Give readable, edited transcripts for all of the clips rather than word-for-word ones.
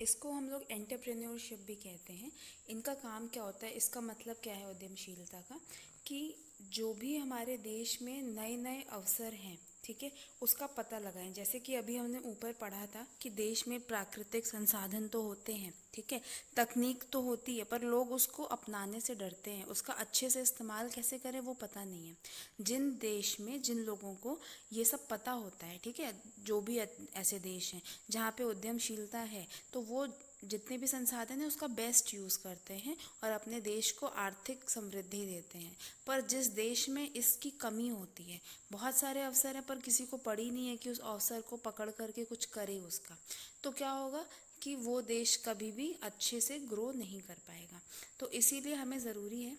इसको हम लोग एंटरप्रेन्योरशिप भी कहते हैं। इनका काम क्या होता है, इसका मतलब क्या है उद्यमशीलता का, कि जो भी हमारे देश में नए नए अवसर हैं, ठीक है, उसका पता लगाएं। जैसे कि अभी हमने ऊपर पढ़ा था कि देश में प्राकृतिक संसाधन तो होते हैं, ठीक है, तकनीक तो होती है, पर लोग उसको अपनाने से डरते हैं, उसका अच्छे से इस्तेमाल कैसे करें वो पता नहीं है। जिन देश में जिन लोगों को ये सब पता होता है, ठीक है, जो भी ऐसे देश हैं जहाँ पे उद्यमशीलता है, तो वो जितने भी संसाधन हैं उसका बेस्ट यूज़ करते हैं और अपने देश को आर्थिक समृद्धि देते हैं। पर जिस देश में इसकी कमी होती है, बहुत सारे अवसर हैं पर किसी को पड़ी नहीं है कि उस अवसर को पकड़ करके कुछ करे उसका, तो क्या होगा कि वो देश कभी भी अच्छे से ग्रो नहीं कर पाएगा। तो इसीलिए हमें ज़रूरी है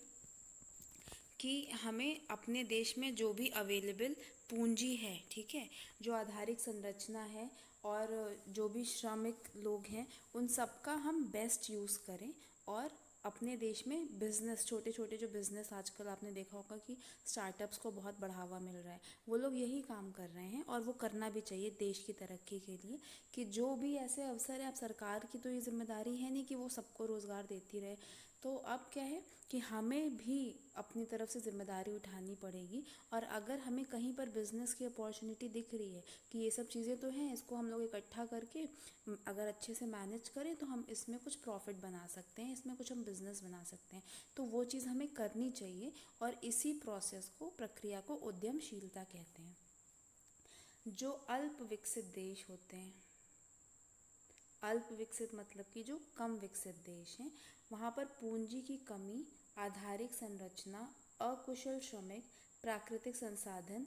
कि हमें अपने देश में जो भी अवेलेबल पूंजी है, ठीक है, जो आधारिक संरचना है और जो भी श्रमिक लोग हैं, उन सब का हम बेस्ट यूज़ करें। और अपने देश में बिज़नेस, छोटे छोटे जो बिज़नेस आजकल आपने देखा होगा कि स्टार्टअप्स को बहुत बढ़ावा मिल रहा है, वो लोग यही काम कर रहे हैं और वो करना भी चाहिए देश की तरक्की के लिए। कि जो भी ऐसे अवसर है, अब सरकार की तो ये जिम्मेदारी है नहीं कि वो सबको रोज़गार देती रहे, तो अब क्या है कि हमें भी अपनी तरफ से जिम्मेदारी उठानी पड़ेगी। और अगर हमें कहीं पर बिजनेस की अपॉर्चुनिटी दिख रही है कि ये सब चीज़ें तो हैं, इसको हम लोग इकट्ठा करके अगर अच्छे से मैनेज करें तो हम इसमें कुछ प्रॉफिट बना सकते हैं, इसमें कुछ हम बिजनेस बना सकते हैं, तो वो चीज़ हमें करनी चाहिए। और इसी प्रोसेस को, प्रक्रिया को उद्यमशीलता कहते हैं। जो अल्प विकसित देश होते हैं, अल्प विकसित मतलब कि जो कम विकसित देश हैं, वहाँ पर पूंजी की कमी, आधारिक संरचना, अकुशल श्रमिक, प्राकृतिक संसाधन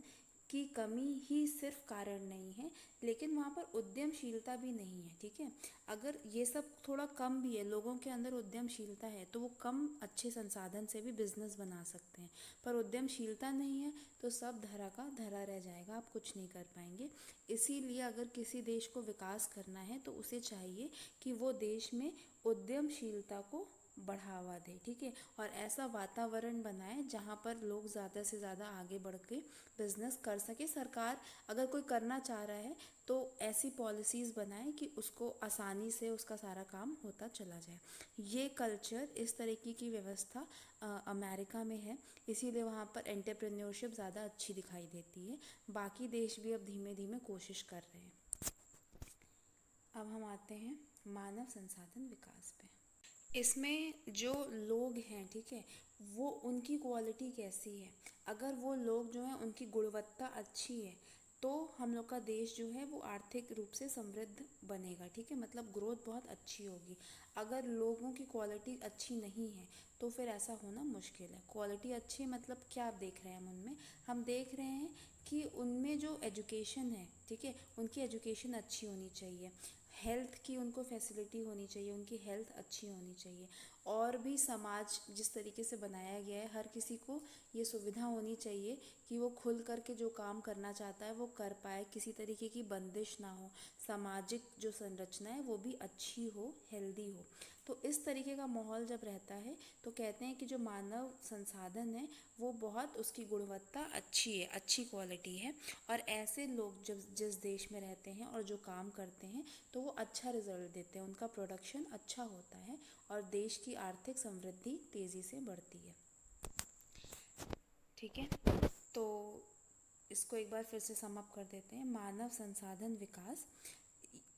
की कमी ही सिर्फ कारण नहीं है, लेकिन वहाँ पर उद्यमशीलता भी नहीं है, ठीक है। अगर ये सब थोड़ा कम भी है, लोगों के अंदर उद्यमशीलता है, तो वो कम अच्छे संसाधन से भी बिजनेस बना सकते हैं। पर उद्यमशीलता नहीं है तो सब धरा का धरा रह जाएगा, आप कुछ नहीं कर पाएंगे। इसीलिए अगर किसी देश को विकास करना है तो उसे चाहिए कि वो देश में उद्यमशीलता को बढ़ावा दे, ठीक है, और ऐसा वातावरण बनाए जहाँ पर लोग ज़्यादा से ज़्यादा आगे बढ़ के बिजनेस कर सके। सरकार अगर कोई करना चाह रहा है तो ऐसी पॉलिसीज़ बनाए कि उसको आसानी से उसका सारा काम होता चला जाए। ये कल्चर, इस तरीके की व्यवस्था अमेरिका में है, इसीलिए वहाँ पर एंटरप्रेन्योरशिप ज़्यादा अच्छी दिखाई देती है। बाकी देश भी अब धीमे धीमे कोशिश कर रहे हैं। अब हम आते हैं मानव संसाधन विकास पे। इसमें जो लोग हैं, ठीक है, वो उनकी क्वालिटी कैसी है। अगर वो लोग जो हैं उनकी गुणवत्ता अच्छी है तो हम लोग का देश जो है वो आर्थिक रूप से समृद्ध बनेगा, ठीक है, मतलब ग्रोथ बहुत अच्छी होगी। अगर लोगों की क्वालिटी अच्छी नहीं है तो फिर ऐसा होना मुश्किल है। क्वालिटी अच्छी मतलब क्या आप देख रहे हैं हम उनमें, हम देख रहे हैं कि उनमें जो एजुकेशन है, ठीक है, उनकी एजुकेशन अच्छी होनी चाहिए, हेल्थ की उनको फैसिलिटी होनी चाहिए, उनकी हेल्थ अच्छी होनी चाहिए, और भी समाज जिस तरीके से बनाया गया है, हर किसी को ये सुविधा होनी चाहिए कि वो खुल करके जो काम करना चाहता है वो कर पाए, किसी तरीके की बंदिश ना हो, सामाजिक जो संरचना है वो भी अच्छी हो, हेल्दी हो। तो इस तरीके का माहौल जब रहता है तो कहते हैं कि जो मानव संसाधन है वो बहुत, उसकी गुणवत्ता अच्छी है, अच्छी क्वालिटी है। और ऐसे लोग जब जिस देश में रहते हैं और जो काम करते हैं तो वो अच्छा रिजल्ट देते हैं, उनका प्रोडक्शन अच्छा होता है और देश की आर्थिक समृद्धि तेज़ी से बढ़ती है, ठीक है। तो इसको एक बार फिर से सम अप कर देते हैं। मानव संसाधन विकास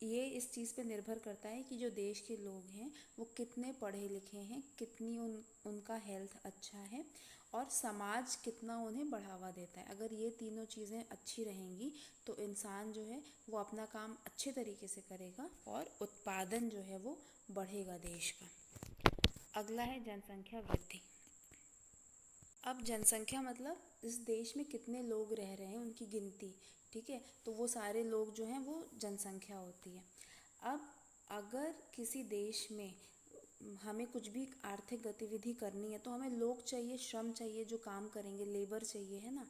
ये इस चीज़ पे निर्भर करता है कि जो देश के लोग हैं वो कितने पढ़े लिखे हैं, कितनी उनका हेल्थ अच्छा है, और समाज कितना उन्हें बढ़ावा देता है। अगर ये तीनों चीज़ें अच्छी रहेंगी तो इंसान जो है वो अपना काम अच्छे तरीके से करेगा और उत्पादन जो है वो बढ़ेगा देश का। अगला है जनसंख्या वृद्धि। अब जनसंख्या मतलब इस देश में कितने लोग रह रहे हैं उनकी गिनती, ठीक है, तो वो सारे लोग जो हैं वो जनसंख्या होती है। अब अगर किसी देश में हमें कुछ भी आर्थिक गतिविधि करनी है तो हमें लोग चाहिए, श्रम चाहिए जो काम करेंगे, लेबर चाहिए, है ना।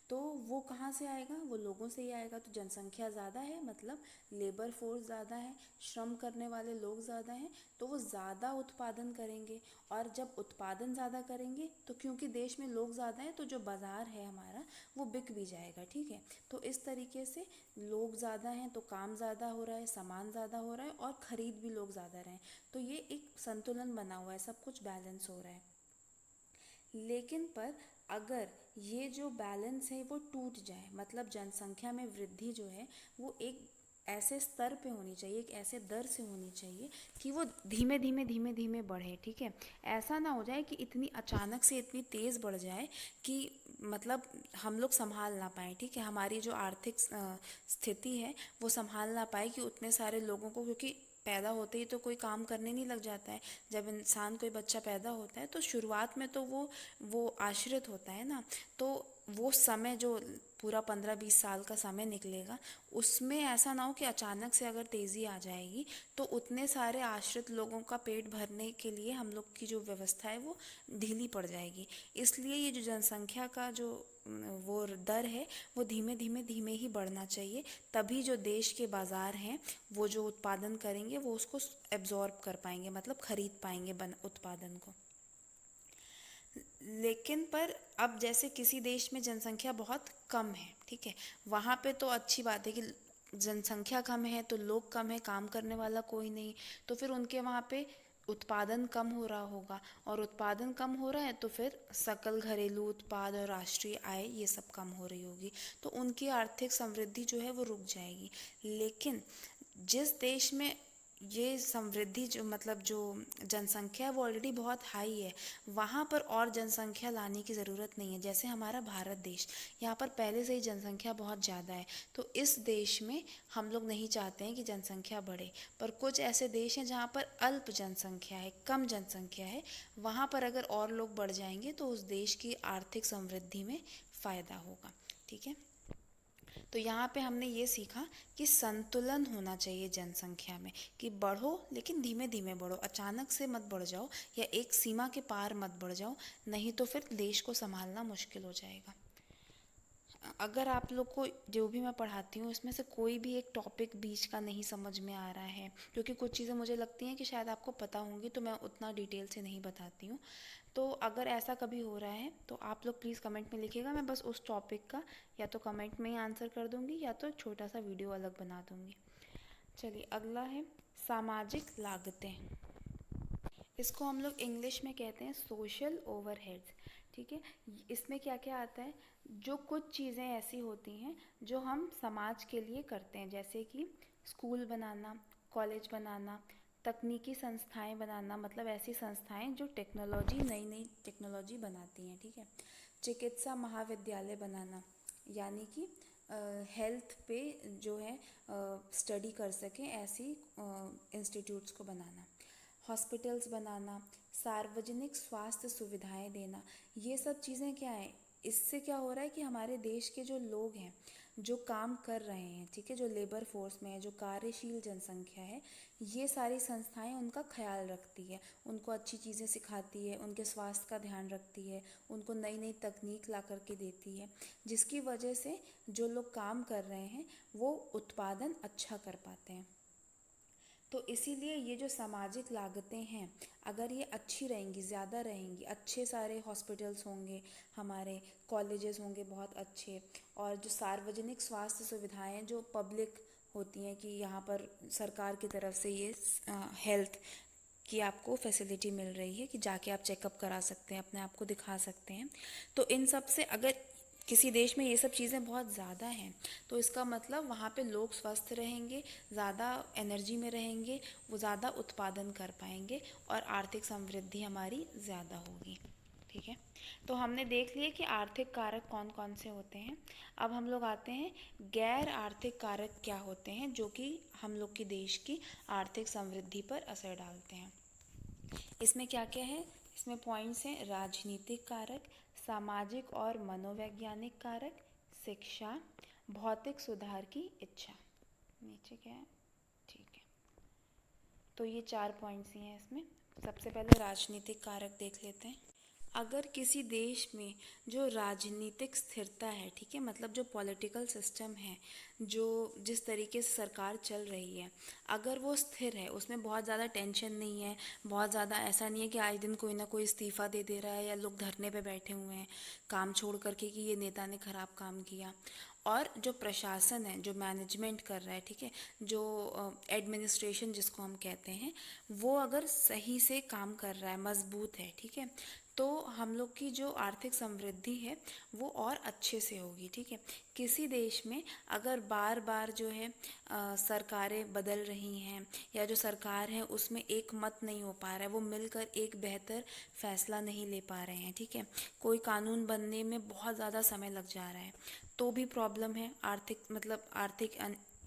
तो वो कहाँ से आएगा, वो लोगों से ही आएगा। तो जनसंख्या ज़्यादा है मतलब लेबर फोर्स ज़्यादा है, श्रम करने वाले लोग ज़्यादा हैं, तो वो ज़्यादा उत्पादन करेंगे। और जब उत्पादन ज़्यादा करेंगे तो क्योंकि देश में लोग ज़्यादा हैं तो जो बाज़ार है हमारा वो बिक भी जाएगा, ठीक है। तो इस तरीके से लोग ज़्यादा हैं तो काम ज़्यादा हो रहा है, सामान ज़्यादा हो रहा है और ख़रीद भी लोग ज़्यादा रहे हैं। तो ये एक संतुलन बना हुआ है, सब कुछ बैलेंस हो रहा है। लेकिन पर अगर ये जो बैलेंस है वो टूट जाए, मतलब जनसंख्या में वृद्धि जो है वो एक ऐसे स्तर पे होनी चाहिए, एक ऐसे दर से होनी चाहिए कि वो धीमे धीमे धीमे धीमे बढ़े, ठीक है। ऐसा ना हो जाए कि इतनी अचानक से इतनी तेज़ बढ़ जाए कि मतलब हम लोग संभाल ना पाए, ठीक है। हमारी जो आर्थिक स्थिति है वो संभाल ना पाए कि उतने सारे लोगों को, क्योंकि पैदा होते ही तो कोई काम करने नहीं लग जाता है। जब इंसान कोई बच्चा पैदा होता है तो शुरुआत में तो वो आश्रित होता है ना। तो वो समय जो पूरा 15-20 साल का समय निकलेगा उसमें ऐसा ना हो कि अचानक से अगर तेज़ी आ जाएगी तो उतने सारे आश्रित लोगों का पेट भरने के लिए हम लोग की जो व्यवस्था है वो ढीली पड़ जाएगी। इसलिए ये जो जनसंख्या का जो वो दर है वो धीमे धीमे धीमे ही बढ़ना चाहिए। तभी जो देश के बाज़ार हैं वो जो उत्पादन करेंगे वो उसको एब्जॉर्ब कर पाएंगे, मतलब खरीद पाएंगे उत्पादन को। लेकिन पर अब जैसे किसी देश में जनसंख्या बहुत कम है, ठीक है, वहाँ पे तो अच्छी बात है कि जनसंख्या कम है तो लोग कम है, काम करने वाला कोई नहीं, तो फिर उनके वहाँ पे उत्पादन कम हो रहा होगा। और उत्पादन कम हो रहा है तो फिर सकल घरेलू उत्पाद और राष्ट्रीय आय ये सब कम हो रही होगी, तो उनकी आर्थिक समृद्धि जो है वो रुक जाएगी। लेकिन जिस देश में ये समृद्धि जो मतलब जो जनसंख्या है वो ऑलरेडी बहुत हाई है, वहाँ पर और जनसंख्या लाने की ज़रूरत नहीं है। जैसे हमारा भारत देश, यहाँ पर पहले से ही जनसंख्या बहुत ज़्यादा है, तो इस देश में हम लोग नहीं चाहते हैं कि जनसंख्या बढ़े। पर कुछ ऐसे देश हैं जहाँ पर अल्प जनसंख्या है, कम जनसंख्या है, वहाँ पर अगर और लोग बढ़ जाएंगे तो उस देश की आर्थिक समृद्धि में फ़ायदा होगा, ठीक है। तो यहाँ पे हमने ये सीखा कि संतुलन होना चाहिए जनसंख्या में, कि बढ़ो लेकिन धीमे धीमे बढ़ो, अचानक से मत बढ़ जाओ या एक सीमा के पार मत बढ़ जाओ, नहीं तो फिर देश को संभालना मुश्किल हो जाएगा। अगर आप लोग को जो भी मैं पढ़ाती हूँ इसमें से कोई भी एक टॉपिक बीच का नहीं समझ में आ रहा है, क्योंकि कुछ चीज़ें मुझे लगती हैं कि शायद आपको पता होंगी तो मैं उतना डिटेल से नहीं बताती हूँ, तो अगर ऐसा कभी हो रहा है तो आप लोग प्लीज़ कमेंट में लिखिएगा। मैं बस उस टॉपिक का या तो कमेंट में ही आंसर कर दूँगी या तो छोटा सा वीडियो अलग बना दूँगी। चलिए अगला है सामाजिक लागतें। इसको हम लोग इंग्लिश में कहते हैं सोशल ओवरहेड्स, ठीक है। इसमें क्या क्या आता है, जो कुछ चीज़ें ऐसी होती हैं जो हम समाज के लिए करते हैं, जैसे कि स्कूल बनाना, कॉलेज बनाना, तकनीकी संस्थाएं बनाना, मतलब ऐसी संस्थाएं जो टेक्नोलॉजी नई नई टेक्नोलॉजी बनाती हैं, ठीक है। चिकित्सा महाविद्यालय बनाना, यानी कि हेल्थ पे जो है स्टडी कर सकें ऐसी इंस्टीट्यूट्स को बनाना। हॉस्पिटल्स बनाना, सार्वजनिक स्वास्थ्य सुविधाएं देना, ये सब चीज़ें क्या हैं, इससे क्या हो रहा है कि हमारे देश के जो लोग हैं जो काम कर रहे हैं, ठीक है, जो लेबर फोर्स में है, जो कार्यशील जनसंख्या है, ये सारी संस्थाएं उनका ख्याल रखती है, उनको अच्छी चीज़ें सिखाती है, उनके स्वास्थ्य का ध्यान रखती है, उनको नई नई तकनीक ला करके देती है, जिसकी वजह से जो लोग काम कर रहे हैं वो उत्पादन अच्छा कर पाते हैं। तो इसीलिए ये जो सामाजिक लागतें हैं अगर ये अच्छी रहेंगी, ज़्यादा रहेंगी, अच्छे सारे हॉस्पिटल्स होंगे, हमारे कॉलेजेस होंगे बहुत अच्छे, और जो सार्वजनिक स्वास्थ्य सुविधाएं जो पब्लिक होती हैं कि यहाँ पर सरकार की तरफ से ये हेल्थ की आपको फैसिलिटी मिल रही है कि जाके आप चेकअप करा सकते हैं, अपने आप को दिखा सकते हैं, तो इन सब से अगर किसी देश में ये सब चीज़ें बहुत ज़्यादा हैं तो इसका मतलब वहाँ पे लोग स्वस्थ रहेंगे, ज़्यादा एनर्जी में रहेंगे, वो ज़्यादा उत्पादन कर पाएंगे और आर्थिक समृद्धि हमारी ज़्यादा होगी, ठीक है। तो हमने देख लिए कि आर्थिक कारक कौन कौन से होते हैं। अब हम लोग आते हैं गैर आर्थिक कारक क्या होते हैं जो कि हम लोग के देश की आर्थिक समृद्धि पर असर डालते हैं। इसमें क्या क्या है, इसमें पॉइंट्स हैं, राजनीतिक कारक, सामाजिक और मनोवैज्ञानिक कारक, शिक्षा, भौतिक सुधार की इच्छा। नीचे क्या है, ठीक है, तो ये 4 पॉइंट्स ही हैं इसमें। सबसे पहले राजनीतिक कारक देख लेते हैं। अगर किसी देश में जो राजनीतिक स्थिरता है, ठीक है, मतलब जो पॉलिटिकल सिस्टम है, जो जिस तरीके से सरकार चल रही है, अगर वो स्थिर है, उसमें बहुत ज़्यादा टेंशन नहीं है, बहुत ज़्यादा ऐसा नहीं है कि आए दिन कोई ना कोई इस्तीफ़ा दे दे रहा है या लोग धरने पे बैठे हुए हैं काम छोड़ करके कि ये नेता ने ख़राब काम किया, और जो प्रशासन है, जो मैनेजमेंट कर रहा है, ठीक है, जो एडमिनिस्ट्रेशन जिसको हम कहते हैं, वो अगर सही से काम कर रहा है, मजबूत है, ठीक है, तो हम लोग की जो आर्थिक समृद्धि है वो और अच्छे से होगी, ठीक है। किसी देश में अगर बार बार जो है सरकारें बदल रही हैं, या जो सरकार है उसमें एक मत नहीं हो पा रहा है, वो मिलकर एक बेहतर फैसला नहीं ले पा रहे हैं, ठीक है, कोई कानून बनने में बहुत ज़्यादा समय लग जा रहा है, तो भी प्रॉब्लम है, आर्थिक मतलब आर्थिक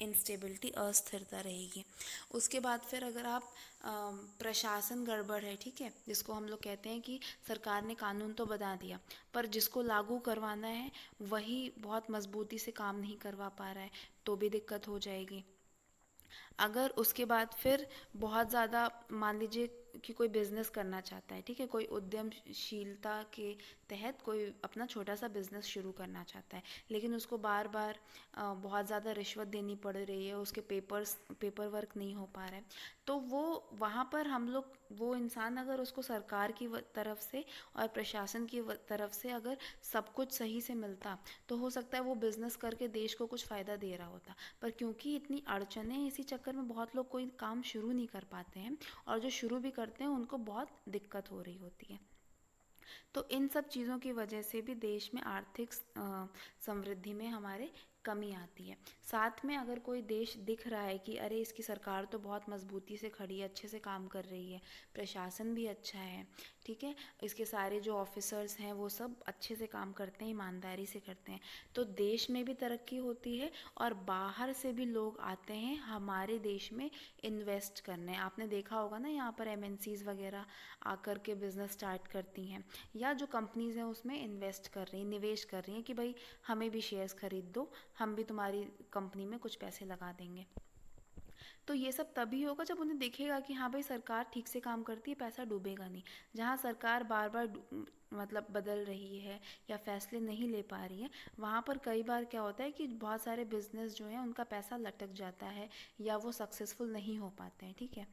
इंस्टेबिलिटी, अस्थिरता रहेगी। उसके बाद फिर अगर आप प्रशासन गड़बड़ है, ठीक है, जिसको हम लोग कहते हैं कि सरकार ने कानून तो बना दिया पर जिसको लागू करवाना है वही बहुत मजबूती से काम नहीं करवा पा रहा है, तो भी दिक्कत हो जाएगी। अगर उसके बाद फिर बहुत ज़्यादा मान लीजिए कि कोई बिजनेस करना चाहता है, ठीक है, कोई उद्यमशीलता के तहत कोई अपना छोटा सा बिजनेस शुरू करना चाहता है, लेकिन उसको बार बार बहुत ज़्यादा रिश्वत देनी पड़ रही है, उसके पेपर वर्क नहीं हो पा रहा है, तो वो वहाँ पर हम लोग वो इंसान अगर उसको सरकार की तरफ से और प्रशासन की तरफ से अगर सब कुछ सही से मिलता, तो हो सकता है वो बिजनेस करके देश को कुछ फ़ायदा दे रहा होता। पर क्योंकि इतनी अड़चनें, इसी चक्कर में बहुत लोग कोई काम शुरू नहीं कर पाते हैं, और जो शुरू भी करते हैं उनको बहुत दिक्कत हो रही होती है। तो इन सब चीज़ों की वजह से भी देश में आर्थिक समृद्धि में हमारे कमी आती है। साथ में अगर कोई देश दिख रहा है कि अरे इसकी सरकार तो बहुत मजबूती से खड़ी है, अच्छे से काम कर रही है, प्रशासन भी अच्छा है, ठीक है, इसके सारे जो ऑफिसर्स हैं वो सब अच्छे से काम करते हैं, ईमानदारी से करते हैं, तो देश में भी तरक्की होती है और बाहर से भी लोग आते हैं हमारे देश में इन्वेस्ट करने। आपने देखा होगा ना, यहाँ पर एमएनसीज वगैरह आकर के बिजनेस स्टार्ट करती हैं, या जो कंपनीज हैं उसमें इन्वेस्ट कर रही हैं, निवेश कर रही हैं कि भाई हमें भी शेयर्स खरीद दो, हम भी तुम्हारी कंपनी में कुछ पैसे लगा देंगे। तो ये सब तभी होगा जब उन्हें दिखेगा कि हाँ भाई सरकार ठीक से काम करती है, पैसा डूबेगा नहीं। जहाँ सरकार बार बार मतलब बदल रही है या फैसले नहीं ले पा रही है, वहाँ पर कई बार क्या होता है कि बहुत सारे बिजनेस जो हैं उनका पैसा लटक जाता है, या वो सक्सेसफुल नहीं हो पाते हैं, ठीक है,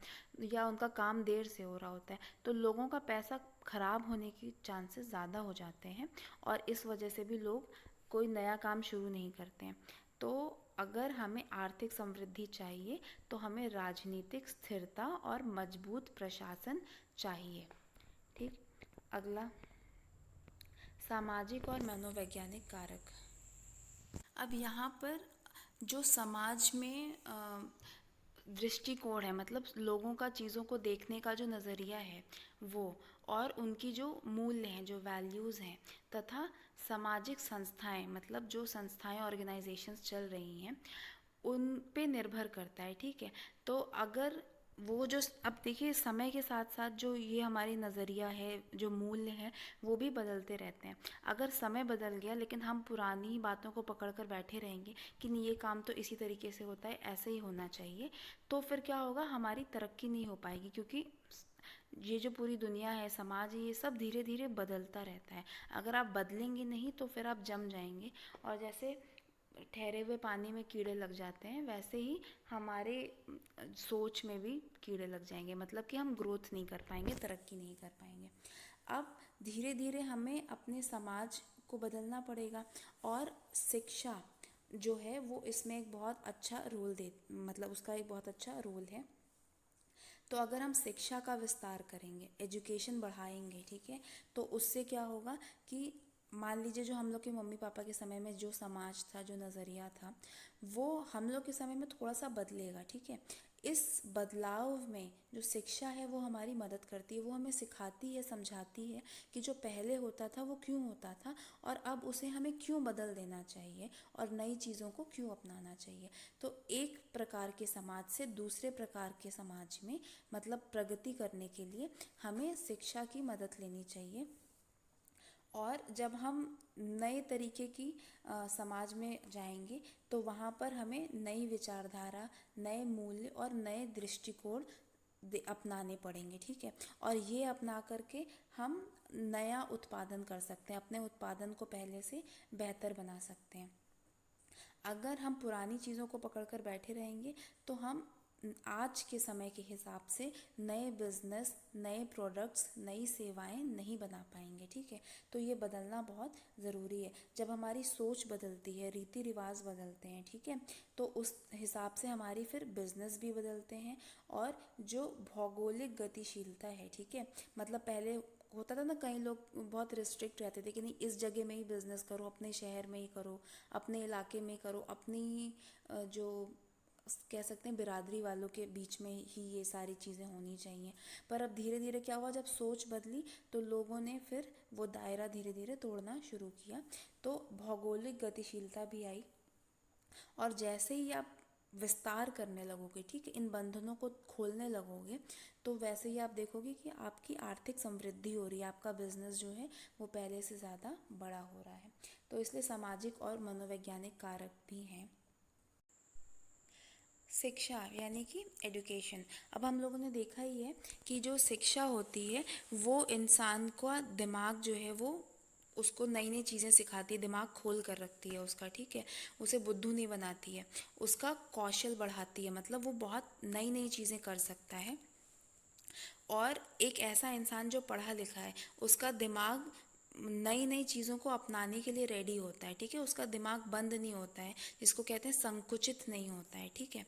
या उनका काम देर से हो रहा होता है, तो लोगों का पैसा खराब होने के चांसेस ज़्यादा हो जाते हैं, और इस वजह से भी लोग कोई नया काम शुरू नहीं करते हैं। तो अगर हमें आर्थिक समृद्धि चाहिए तो हमें राजनीतिक स्थिरता और मजबूत प्रशासन चाहिए, ठीक। अगला, सामाजिक और मनोवैज्ञानिक कारक। अब यहाँ पर जो समाज में दृष्टिकोण है, मतलब लोगों का चीज़ों को देखने का जो नज़रिया है वो, और उनकी जो मूल्य हैं, जो वैल्यूज़ हैं, तथा सामाजिक संस्थाएं, मतलब जो संस्थाएं ऑर्गेनाइजेशंस चल रही हैं उन पे निर्भर करता है, ठीक है। तो अगर वो जो अब देखिए समय के साथ साथ जो ये हमारी नज़रिया है, जो मूल्य है, वो भी बदलते रहते हैं। अगर समय बदल गया लेकिन हम पुरानी बातों को पकड़ कर बैठे रहेंगे कि नहीं ये काम तो इसी तरीके से होता है, ऐसे ही होना चाहिए, तो फिर क्या होगा, हमारी तरक्की नहीं हो पाएगी, क्योंकि ये जो पूरी दुनिया है, समाज है, ये सब धीरे धीरे बदलता रहता है। अगर आप बदलेंगे नहीं तो फिर आप जम जाएंगे, और जैसे ठहरे हुए पानी में कीड़े लग जाते हैं, वैसे ही हमारे सोच में भी कीड़े लग जाएंगे, मतलब कि हम ग्रोथ नहीं कर पाएंगे, तरक्की नहीं कर पाएंगे। अब धीरे धीरे हमें अपने समाज को बदलना पड़ेगा, और शिक्षा जो है वो इसमें एक बहुत अच्छा रोल दे, मतलब उसका एक बहुत अच्छा रोल है। तो अगर हम शिक्षा का विस्तार करेंगे, एजुकेशन बढ़ाएंगे, ठीक है, तो उससे क्या होगा कि मान लीजिए जो हम लोग के मम्मी पापा के समय में जो समाज था, जो नज़रिया था, वो हम लोग के समय में थोड़ा सा बदलेगा, ठीक है। इस बदलाव में जो शिक्षा है वो हमारी मदद करती है, वो हमें सिखाती है, समझाती है कि जो पहले होता था वो क्यों होता था, और अब उसे हमें क्यों बदल देना चाहिए, और नई चीज़ों को क्यों अपनाना चाहिए। तो एक प्रकार के समाज से दूसरे प्रकार के समाज में, मतलब प्रगति करने के लिए हमें शिक्षा की मदद लेनी चाहिए। और जब हम नए तरीके की समाज में जाएंगे तो वहाँ पर हमें नई विचारधारा, नए मूल्य और नए दृष्टिकोण अपनाने पड़ेंगे, ठीक है। और ये अपना करके हम नया उत्पादन कर सकते हैं, अपने उत्पादन को पहले से बेहतर बना सकते हैं। अगर हम पुरानी चीज़ों को पकड़कर बैठे रहेंगे तो हम आज के समय के हिसाब से नए बिजनेस, नए प्रोडक्ट्स, नई सेवाएं नहीं बना पाएंगे, ठीक है। तो ये बदलना बहुत ज़रूरी है। जब हमारी सोच बदलती है, रीति रिवाज बदलते हैं, ठीक है, तो उस हिसाब से हमारी फिर बिजनेस भी बदलते हैं। और जो भौगोलिक गतिशीलता है, ठीक है, मतलब पहले होता था ना, कई लोग बहुत रिस्ट्रिक्ट रहते थे कि नहीं इस जगह में ही बिजनेस करो, अपने शहर में ही करो, अपने इलाके में करो, अपनी जो कह सकते हैं बिरादरी वालों के बीच में ही ये सारी चीज़ें होनी चाहिए। पर अब धीरे धीरे क्या हुआ, जब सोच बदली तो लोगों ने फिर वो दायरा धीरे धीरे तोड़ना शुरू किया। तो भौगोलिक गतिशीलता भी आई। और जैसे ही आप विस्तार करने लगोगे, ठीक है, इन बंधनों को खोलने लगोगे, तो वैसे ही आप देखोगे कि आपकी आर्थिक समृद्धि हो रही है, आपका बिजनेस जो है वो पहले से ज़्यादा बड़ा हो रहा है। तो इसलिए सामाजिक और मनोवैज्ञानिक कारक भी हैं। शिक्षा यानी कि एजुकेशन। अब हम लोगों ने देखा ही है कि जो शिक्षा होती है वो इंसान का दिमाग जो है वो उसको नई नई चीज़ें सिखाती है, दिमाग खोल कर रखती है उसका, ठीक है, उसे बुद्धू नहीं बनाती है, उसका कौशल बढ़ाती है, मतलब वो बहुत नई नई चीज़ें कर सकता है। और एक ऐसा इंसान जो पढ़ा लिखा है उसका दिमाग नई नई चीज़ों को अपनाने के लिए रेडी होता है, ठीक है, उसका दिमाग बंद नहीं होता है, जिसको कहते हैं संकुचित नहीं होता है, ठीक है।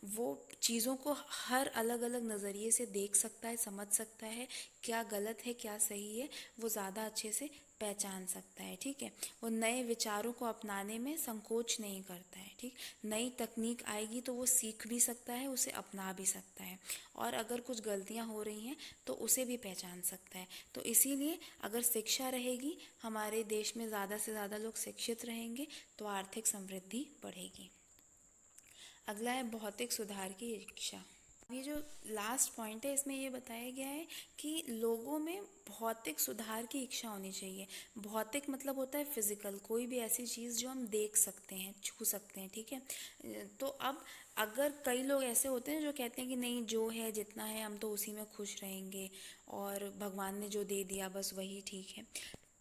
वो चीज़ों को हर अलग अलग नज़रिए से देख सकता है, समझ सकता है, क्या गलत है क्या सही है वो ज़्यादा अच्छे से पहचान सकता है, ठीक है। वो नए विचारों को अपनाने में संकोच नहीं करता है, ठीक। नई तकनीक आएगी तो वो सीख भी सकता है, उसे अपना भी सकता है, और अगर कुछ गलतियां हो रही हैं तो उसे भी पहचान सकता है। तो इसीलिए अगर शिक्षा रहेगी, हमारे देश में ज़्यादा से ज़्यादा लोग शिक्षित रहेंगे तो आर्थिक समृद्धि बढ़ेगी। अगला है भौतिक सुधार की इच्छा। ये जो लास्ट पॉइंट है इसमें ये बताया गया है कि लोगों में भौतिक सुधार की इच्छा होनी चाहिए। भौतिक मतलब होता है फिजिकल, कोई भी ऐसी चीज़ जो हम देख सकते हैं, छू सकते हैं, ठीक है। तो अब अगर कई लोग ऐसे होते हैं जो कहते हैं कि नहीं जो है जितना है हम तो उसी में खुश रहेंगे और भगवान ने जो दे दिया बस वही ठीक है।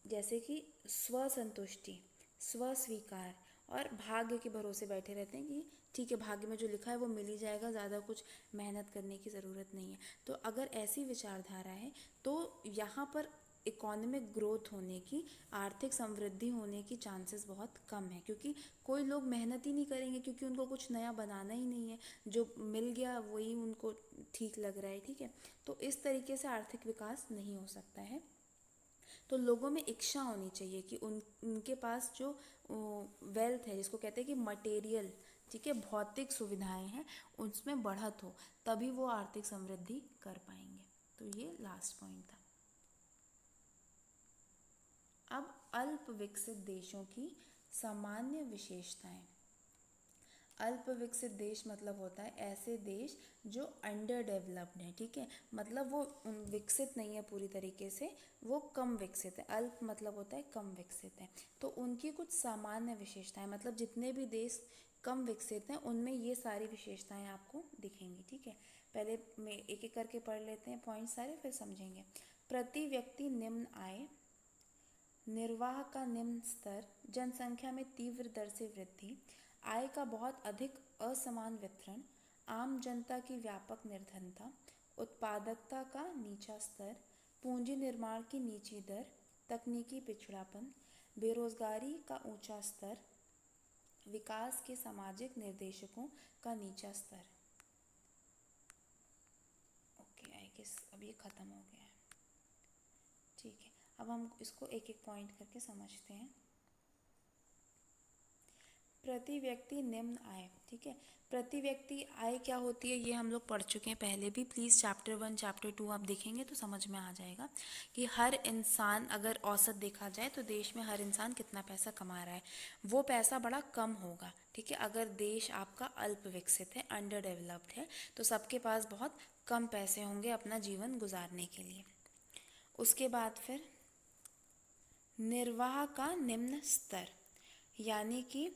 जैसे कि स्व संतुष्टि, स्व स्वीकार और भाग्य के भरोसे बैठे रहते हैं कि ठीक है भाग्य में जो लिखा है वो मिल ही जाएगा, ज़्यादा कुछ मेहनत करने की ज़रूरत नहीं है। तो अगर ऐसी विचारधारा है तो यहाँ पर इकोनॉमिक ग्रोथ होने की, आर्थिक समृद्धि होने की चांसेस बहुत कम है, क्योंकि कोई लोग मेहनत ही नहीं करेंगे, क्योंकि उनको कुछ नया बनाना ही नहीं है, जो मिल गया वही उनको ठीक लग रहा है, ठीक है। तो इस तरीके से आर्थिक विकास नहीं हो सकता है। तो लोगों में इच्छा होनी चाहिए कि उनके पास जो वेल्थ है, जिसको कहते हैं कि मटेरियल, ठीक है, भौतिक सुविधाएं हैं, उसमें बढ़त हो, तभी वो आर्थिक समृद्धि कर पाएंगे। तो ये लास्ट पॉइंट था। अब अल्प विकसित देशों की सामान्य विशेषताएं। अल्प विकसित देश मतलब होता है ऐसे देश जो अंडर डेवलप्ड हैं, ठीक है, मतलब वो विकसित नहीं है पूरी तरीके से, वो कम विकसित है। अल्प मतलब होता है कम विकसित है। तो उनकी कुछ सामान्य विशेषताएं, मतलब जितने भी देश कम विकसित हैं उनमें ये सारी विशेषताएं आपको दिखेंगी, ठीक है। पहले मैं एक एक करके पढ़ लेते हैं पॉइंट सारे, फिर समझेंगे। प्रति व्यक्ति निम्न आय, निर्वाह का निम्न स्तर, जनसंख्या में तीव्र दर से वृद्धि, आय का बहुत अधिक असमान वितरण, आम जनता की व्यापक निर्धनता, उत्पादकता का नीचा स्तर, पूंजी निर्माण की नीची दर, तकनीकी पिछड़ापन, बेरोजगारी का ऊंचा स्तर, विकास के सामाजिक निर्देशकों का नीचा स्तर। ओके, आई गेस अब ये ख़त्म हो गया है, ठीक है। अब हम इसको एक एक पॉइंट करके समझते हैं। प्रति व्यक्ति निम्न आय, ठीक है। प्रति व्यक्ति आय क्या होती है ये हम लोग पढ़ चुके हैं पहले भी। प्लीज़ चैप्टर 1 चैप्टर 2 आप देखेंगे तो समझ में आ जाएगा कि हर इंसान, अगर औसत देखा जाए तो देश में हर इंसान कितना पैसा कमा रहा है, वो पैसा बड़ा कम होगा, ठीक है। अगर देश आपका अल्प विकसित है, अंडर डेवलप्ड है, तो सबके पास बहुत कम पैसे होंगे अपना जीवन गुजारने के लिए। उसके बाद फिर निर्वाह का निम्न स्तर, यानी कि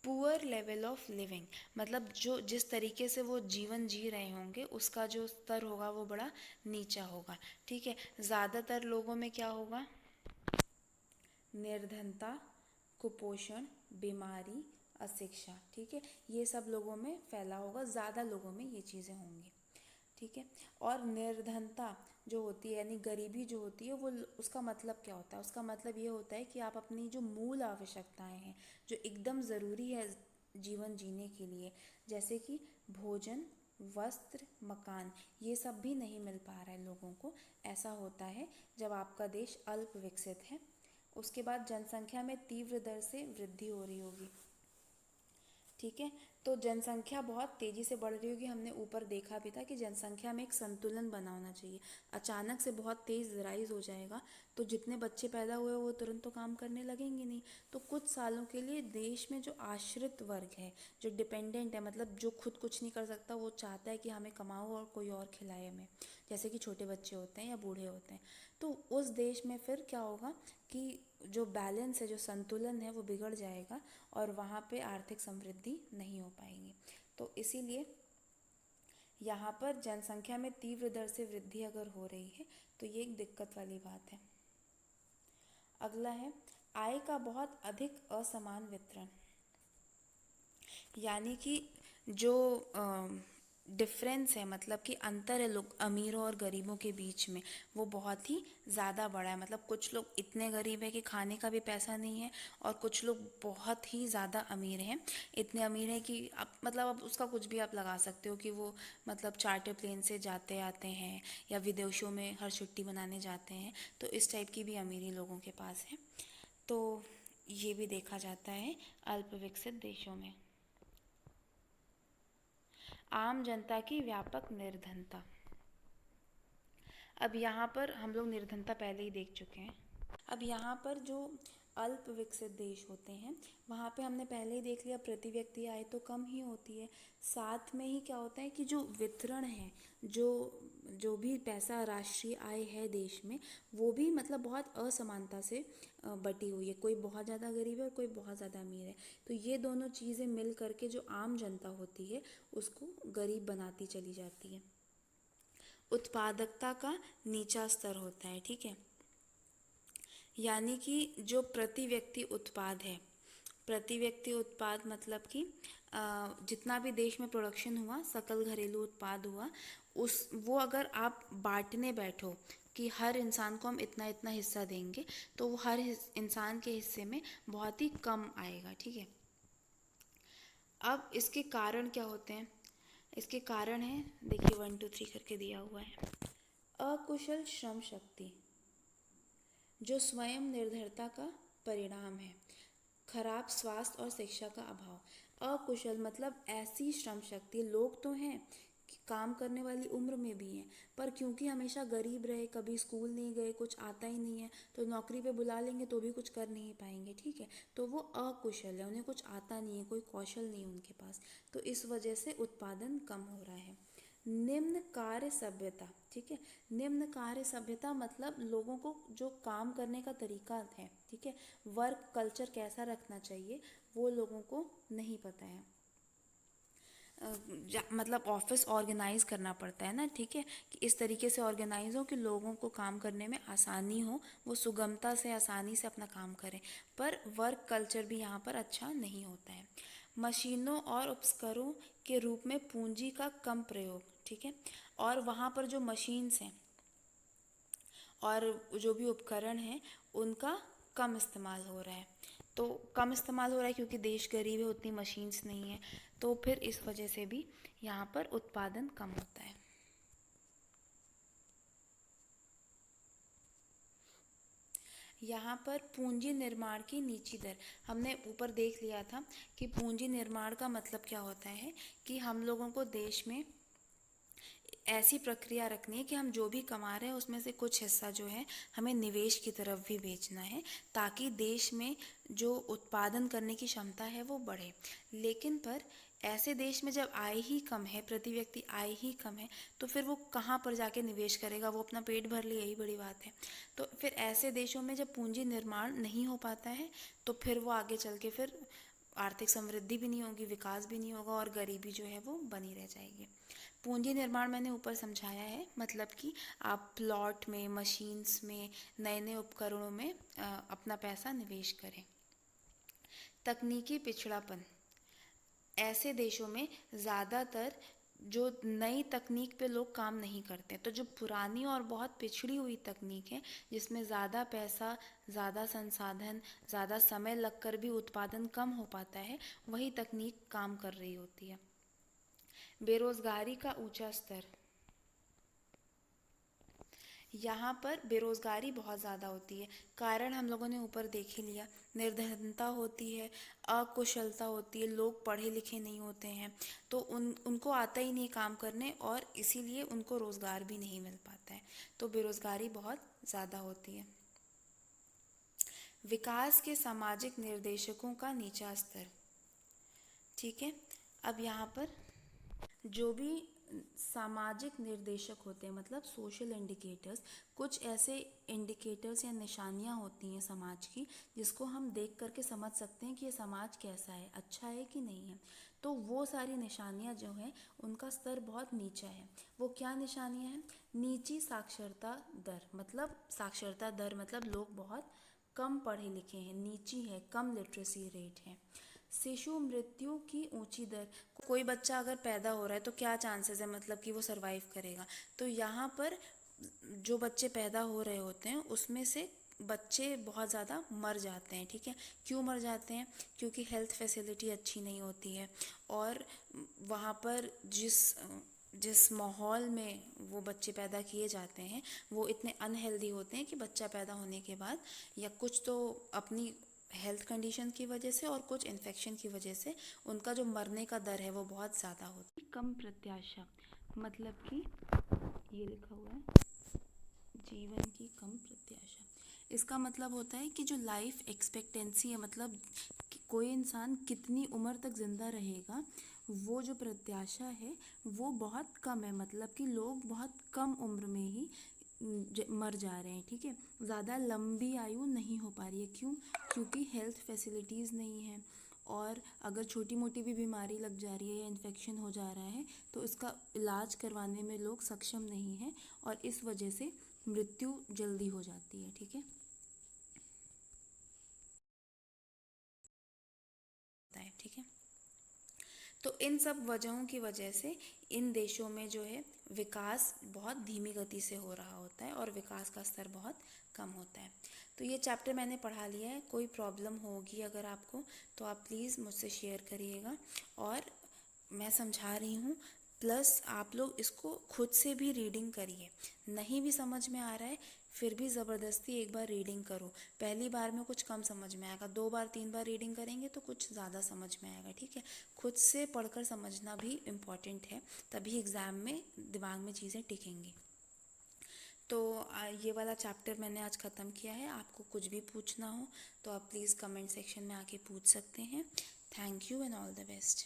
पुअर लेवल ऑफ लिविंग, मतलब जो जिस तरीके से वो जीवन जी रहे होंगे उसका जो स्तर होगा वो बड़ा नीचा होगा। ठीक है, ज़्यादातर लोगों में क्या होगा, निर्धनता, कुपोषण, बीमारी, अशिक्षा। ठीक है, ये सब लोगों में फैला होगा, ज़्यादा लोगों में ये चीज़ें होंगी। ठीक है, और निर्धनता जो होती है यानी गरीबी जो होती है वो उसका मतलब क्या होता है, उसका मतलब ये होता है कि आप अपनी जो मूल आवश्यकताएं हैं जो एकदम ज़रूरी है जीवन जीने के लिए, जैसे कि भोजन, वस्त्र, मकान, ये सब भी नहीं मिल पा रहा है लोगों को। ऐसा होता है जब आपका देश अल्प विकसित है। उसके बाद जनसंख्या में तीव्र दर से वृद्धि हो रही होगी। ठीक है, तो जनसंख्या बहुत तेज़ी से बढ़ रही होगी। हमने ऊपर देखा भी था कि जनसंख्या में एक संतुलन बना होना चाहिए। अचानक से बहुत तेज़ राइज हो जाएगा तो जितने बच्चे पैदा हुए वो तुरंत तो काम करने लगेंगे नहीं। तो कुछ सालों के लिए देश में जो आश्रित वर्ग है, जो डिपेंडेंट है, मतलब जो खुद कुछ नहीं कर सकता, वो चाहता है कि हमें कमाओ और कोई और खिलाए हमें, जैसे कि छोटे बच्चे होते हैं या बूढ़े होते हैं। तो उस देश में फिर क्या होगा कि जो बैलेंस है, जो संतुलन है, वो बिगड़ जाएगा और वहाँ पे आर्थिक समृद्धि नहीं हो पाएगी। तो इसीलिए यहाँ पर जनसंख्या में तीव्र दर से वृद्धि अगर हो रही है तो ये एक दिक्कत वाली बात है। अगला है आय का बहुत अधिक असमान वितरण, यानी कि जो डिफरेंस है, मतलब कि अंतर है लोग अमीरों और गरीबों के बीच में, वो बहुत ही ज़्यादा बड़ा है। मतलब कुछ लोग इतने गरीब है कि खाने का भी पैसा नहीं है और कुछ लोग बहुत ही ज़्यादा अमीर हैं, इतने अमीर हैं कि आप मतलब अब उसका कुछ भी आप लगा सकते हो कि वो मतलब चार्टर प्लेन से जाते आते हैं या विदेशों में हर छुट्टी मनाने जाते हैं। तो इस टाइप की भी अमीरी लोगों के पास है। तो ये भी देखा जाता है अल्प विकसित देशों में। आम जनता की व्यापक निर्धनता, अब यहाँ पर हम लोग निर्धनता पहले ही देख चुके हैं। अब यहाँ पर जो अल्प विकसित देश होते हैं वहाँ पे हमने पहले ही देख लिया प्रति व्यक्ति आय तो कम ही होती है। साथ में ही क्या होता है कि जो वितरण है, जो जो भी पैसा राष्ट्रीय आय है देश में, वो भी मतलब बहुत असमानता से बटी हुई है। कोई बहुत ज़्यादा गरीब है और कोई बहुत ज़्यादा अमीर है। तो ये दोनों चीज़ें मिल करके जो आम जनता होती है उसको गरीब बनाती चली जाती है। उत्पादकता का नीचा स्तर होता है। ठीक है, यानी कि जो प्रति व्यक्ति उत्पाद है, प्रति व्यक्ति उत्पाद मतलब कि जितना भी देश में प्रोडक्शन हुआ, सकल घरेलू उत्पाद हुआ, उस वो अगर आप बांटने बैठो कि हर इंसान को हम इतना इतना हिस्सा देंगे तो वो हर इंसान के हिस्से में बहुत ही कम आएगा। ठीक है, अब इसके कारण क्या होते हैं, इसके कारण है देखिए 1 2 3 करके दिया हुआ है। अकुशल श्रम शक्ति जो स्वयं निर्भरता का परिणाम है। खराब स्वास्थ्य और शिक्षा का अभाव। अकुशल मतलब ऐसी श्रम शक्ति, लोग तो हैं कि काम करने वाली उम्र में भी हैं, पर क्योंकि हमेशा गरीब रहे, कभी स्कूल नहीं गए, कुछ आता ही नहीं है, तो नौकरी पे बुला लेंगे तो भी कुछ कर नहीं पाएंगे। ठीक है, तो वो अकुशल है, उन्हें कुछ आता नहीं है, कोई कौशल नहीं है उनके पास, तो इस वजह से उत्पादन कम हो रहा है। निम्न कार्य सभ्यता। ठीक है, निम्न कार्य सभ्यता मतलब लोगों को जो काम करने का तरीका है, ठीक है, वर्क कल्चर कैसा रखना चाहिए वो लोगों को नहीं पता है। मतलब ऑफिस ऑर्गेनाइज करना पड़ता है ना, ठीक है, कि इस तरीके से ऑर्गेनाइज हो कि लोगों को काम करने में आसानी हो, वो सुगमता से आसानी से अपना काम करें, पर वर्क कल्चर भी यहाँ पर अच्छा नहीं होता है। मशीनों और उपकरणों के रूप में पूंजी का कम प्रयोग। ठीक है, और वहाँ पर जो मशीन्स हैं और जो भी उपकरण हैं उनका कम इस्तेमाल हो रहा है। तो कम इस्तेमाल हो रहा है क्योंकि देश गरीब है, उतनी मशीन्स नहीं है, तो फिर इस वजह से भी यहाँ पर उत्पादन कम होता है। यहाँ पर पूंजी निर्माण की नीची दर, हमने ऊपर देख लिया था कि पूंजी निर्माण का मतलब क्या होता है कि हम लोगों को देश में ऐसी प्रक्रिया रखनी है कि हम जो भी कमा रहे हैं उसमें से कुछ हिस्सा जो है हमें निवेश की तरफ भी बेचना है, ताकि देश में जो उत्पादन करने की क्षमता है वो बढ़े। लेकिन पर ऐसे देश में जब आय ही कम है, प्रति व्यक्ति आय ही कम है, तो फिर वो कहाँ पर जाके निवेश करेगा, वो अपना पेट भर ले, यही बड़ी बात है। तो फिर ऐसे देशों में जब पूंजी निर्माण नहीं हो पाता है तो फिर वो आगे चल के फिर आर्थिक समृद्धि भी नहीं होगी, विकास भी नहीं होगा और गरीबी जो है वो बनी रह जाएगी। पूंजी निर्माण मैंने ऊपर समझाया है, मतलब कि आप प्लॉट में, मशीन्स में, नए नए उपकरणों में अपना पैसा निवेश करें। तकनीकी पिछड़ापन, ऐसे देशों में ज़्यादातर जो नई तकनीक पे लोग काम नहीं करते, तो जो पुरानी और बहुत पिछड़ी हुई तकनीक है जिसमें ज़्यादा पैसा, ज़्यादा संसाधन, ज़्यादा समय लगकर भी उत्पादन कम हो पाता है, वही तकनीक काम कर रही होती है। बेरोजगारी का ऊंचा स्तर, यहाँ पर बेरोजगारी बहुत ज़्यादा होती है। कारण हम लोगों ने ऊपर देख ही लिया, निर्धनता होती है, अकुशलता होती है, लोग पढ़े लिखे नहीं होते हैं, तो उनको आता ही नहीं काम करने और इसीलिए उनको रोज़गार भी नहीं मिल पाता है, तो बेरोजगारी बहुत ज़्यादा होती है। विकास के सामाजिक निर्देशकों का नीचा स्तर, ठीक है। अब यहाँ पर जो भी सामाजिक निर्देशक होते हैं, मतलब सोशल इंडिकेटर्स, कुछ ऐसे इंडिकेटर्स या निशानियाँ होती हैं समाज की जिसको हम देख करके समझ सकते हैं कि ये समाज कैसा है, अच्छा है कि नहीं है। तो वो सारी निशानियाँ जो हैं उनका स्तर बहुत नीचा है। वो क्या निशानियाँ हैं? नीची साक्षरता दर, मतलब साक्षरता दर मतलब लोग बहुत कम पढ़े लिखे हैं, नीची है, कम लिटरेसी रेट है। शिशु मृत्यु की ऊंची दर, कोई बच्चा अगर पैदा हो रहा है तो क्या चांसेस है मतलब कि वो सरवाइव करेगा, तो यहाँ पर जो बच्चे पैदा हो रहे होते हैं उसमें से बच्चे बहुत ज़्यादा मर जाते हैं, ठीक है। क्यों मर जाते हैं? क्योंकि हेल्थ फैसिलिटी अच्छी नहीं होती है और वहाँ पर जिस जिस माहौल में वो बच्चे पैदा किए जाते हैं वो इतने अनहेल्दी होते हैं कि बच्चा पैदा होने के बाद या कुछ तो अपनी हेल्थ कंडीशन की वजह से और कुछ इन्फेक्शन की वजह से उनका जो मरने का दर है वो बहुत ज़्यादा होता है। कम प्रत्याशा, मतलब कि ये लिखा हुआ है जीवन की कम प्रत्याशा, इसका मतलब होता है कि जो लाइफ एक्सपेक्टेंसी है, मतलब कि कोई इंसान कितनी उम्र तक ज़िंदा रहेगा, वो जो प्रत्याशा है वो बहुत कम है, मतलब कि लोग बहुत कम उम्र में ही मर जा रहे हैं, ठीक है। ज़्यादा लंबी आयु नहीं हो पा रही है, क्यों? क्योंकि हेल्थ फैसिलिटीज़ नहीं है और अगर छोटी मोटी भी बीमारी लग जा रही है या इन्फेक्शन हो जा रहा है तो इसका इलाज करवाने में लोग सक्षम नहीं हैं और इस वजह से मृत्यु जल्दी हो जाती है, ठीक है। ठीक है, तो इन सब वजहों की वजह से इन देशों में जो है विकास बहुत धीमी गति से हो रहा होता है और विकास का स्तर बहुत कम होता है। तो ये चैप्टर मैंने पढ़ा लिया है, कोई प्रॉब्लम होगी अगर आपको तो आप प्लीज़ मुझसे शेयर करिएगा और मैं समझा रही हूँ, प्लस आप लोग इसको खुद से भी रीडिंग करिए। नहीं भी समझ में आ रहा है फिर भी ज़बरदस्ती एक बार रीडिंग करो। पहली बार में कुछ कम समझ में आएगा, 2 बार 3 बार रीडिंग करेंगे तो कुछ ज़्यादा समझ में आएगा, ठीक है। खुद से पढ़कर समझना भी इम्पॉर्टेंट है, तभी एग्ज़ाम में दिमाग में चीज़ें टिकेंगी। तो ये वाला चैप्टर मैंने आज ख़त्म किया है। आपको कुछ भी पूछना हो तो आप प्लीज़ कमेंट सेक्शन में आके पूछ सकते हैं। Thank you and all the best.